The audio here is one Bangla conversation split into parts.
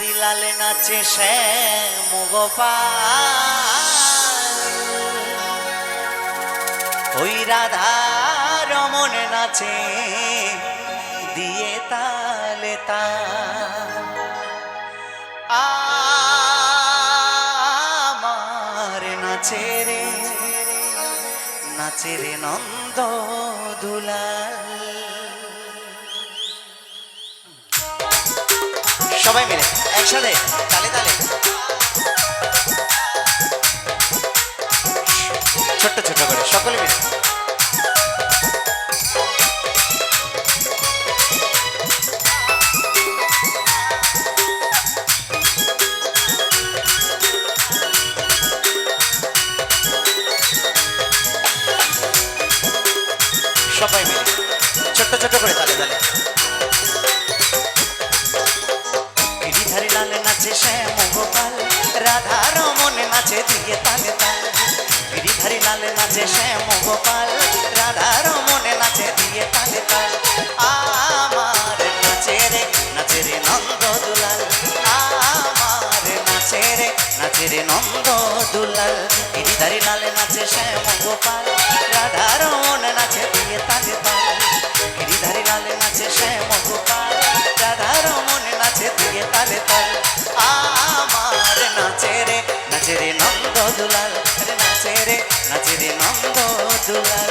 ধারি লাল নাচে শ্যাম গোপাল, ওই রাধা রমন নাচে দিয়ে তালে তাল। আমার নাচে রে নন্দ দুলাল। সবাই মিলে একসাথে তালে তালে ছোট্ট ছোট্ট করে সকলে মিলে সবাই মিলে ছোট্ট ছোট্ট করে তালে তালে। গিরিধারী লাল নাচে শ্যাম গোপাল, রাধা রমন নাচে দিয়ে তালে তাল। গিরিধারী লাল নাচে শ্যাম গোপাল, রাধা রমন নাচে দিয়ে তালে তাল। আমার নাচে রে নন্দ দুলাল, আমার নাচে রে নন্দ দুলাল। গিরিধারী লাল নাচে শ্যাম গোপাল, রাধা রমন নাচে দিয়ে তালে তাল। গিরিধারী লাল নাচে শ্যাম গোপাল, রাধা রমন নাচে দিয়ে তালে তাল। আমার নাচে রে নন্দ দুলাল, নাচে রে নন্দ দুলাল।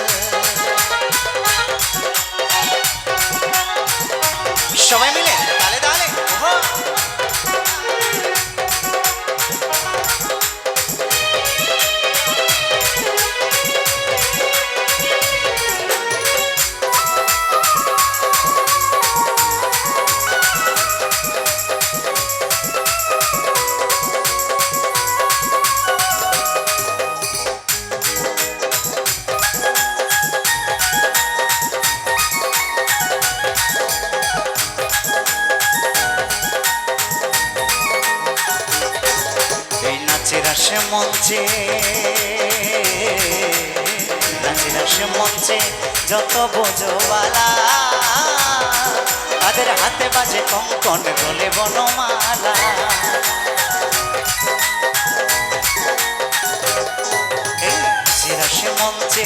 সবাই মিলে তালে তালে মঞ্চে নাচে মঞ্চে যত বোঝবালা, তাদের হাতে বাজে কঙ্কন গলে বনমালা। নাচে মঞ্চে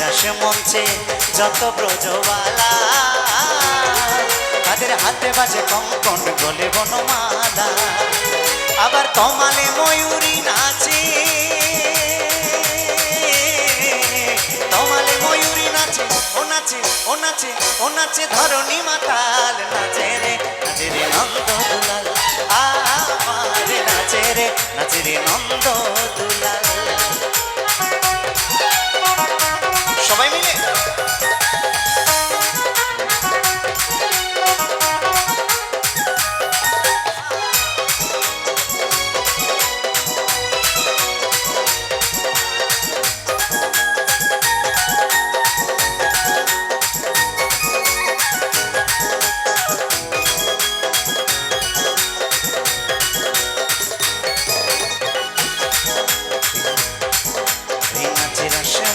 নাচে মঞ্চে যত ব্রজবালা, তাদের হাতে বাজে কঙ্কন গলে বনমালা। আবার তমালে ময়ূরী নাচে, তমালে ময়ূরী নাচে, ও নাচে ও নাচে ও নাচে ধরণী মাতাল। নাচে রে নন্দ দুলাল, আমার নাচে রে নন্দ দুলাল। সবাই মিলে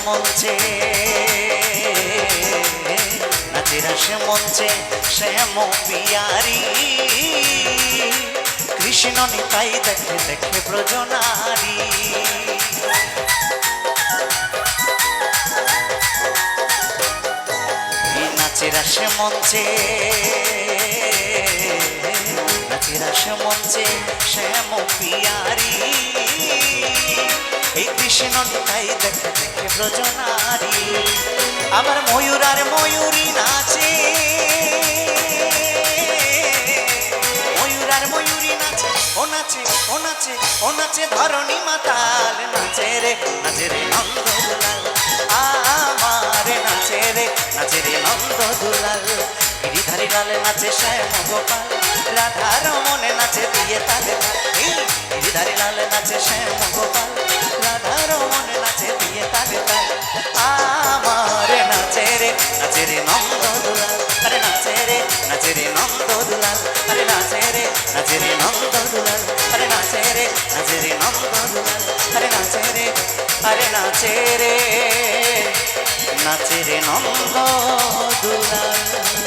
মঞ্চে নাচে মঞ্চে শ্যাম পিয়ারি, কৃষ্ণ নিতাই দেখে দেখে ব্রজনারী। নাচে মঞ্চে মঞ্চে শ্যাম পিয়ারি, এই কৃষ্ণ নিতাই দেখে দেখে ব্রজনারী। আবার ময়ূর আর ময়ূরী নাচে, ময়ূর আর ময়ূরী নাচে, ও নাচে ও নাচে ও নাচে ধরণী মাতাল। নাচে রে নন্দ দুলাল, আমার নাচে রে নন্দ দুলাল। গিরিধারী লাল নাচে শ্যাম গোপাল, রাধা রমন নাচে দিয়ে তালে তাল। গিরিধারী লাল নাচে শ্যাম গোপাল, রাধা রমন নাচে দিয়ে তালে তাল। আমার নাচে রে নন্দ দুলাল, আরে নাচে রে নন্দ দুলাল, আরে নাচে রে নন্দ দুলাল, আরে নাচে রে নন্দ দুলাল, আরে নাচে রে নন্দ দুলাল।